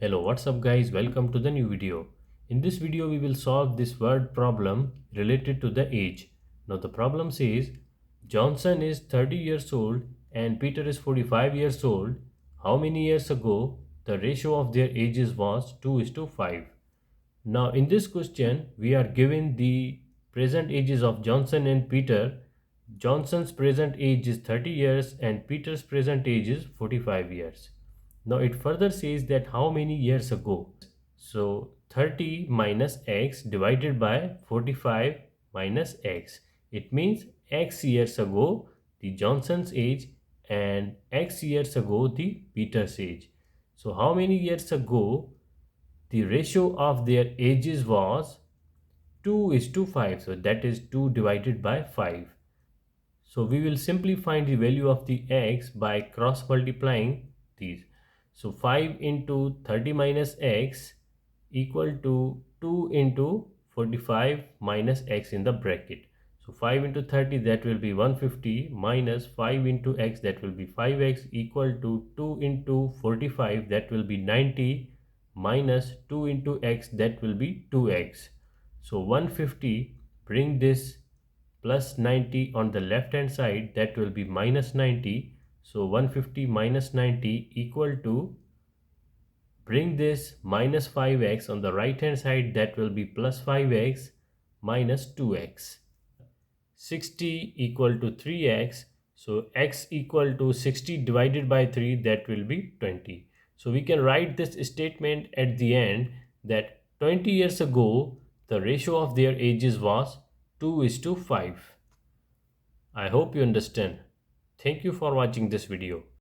Hello, what's up guys? Welcome to the new video. In this video we will solve this word problem related to the age. Now the problem says Johnson is 30 years old and Peter is 45 years old. How many years ago the ratio of their ages was 2 is to 5? Now in this question we are given the present ages of Johnson and Peter. Johnson's present age is 30 years and Peter's present age is 45 years. Now it further says that how many years ago. So 30 minus x divided by 45 minus x. It means x years ago the Johnson's age and x years ago the Peter's age. So how many years ago the ratio of their ages was 2 is to 5. So that is 2 divided by 5. So we will simply find the value of the x by cross multiplying these. So 5 into 30 minus x equal to 2 into 45 minus x in the bracket. So 5 into 30 that will be 150 minus 5 into x that will be 5x equal to 2 into 45 that will be 90 minus 2 into x that will be 2x. So 150, bring this plus 90 on the left hand side, that will be minus 90. So 150 minus 90 equal to, bring this minus 5x on the right hand side, that will be plus 5x minus 2x. 60 equal to 3x. So x equal to 60 divided by 3, that will be 20. So we can write this statement at the end that 20 years ago the ratio of their ages was 2 is to 5. I hope you understand. Thank you for watching this video.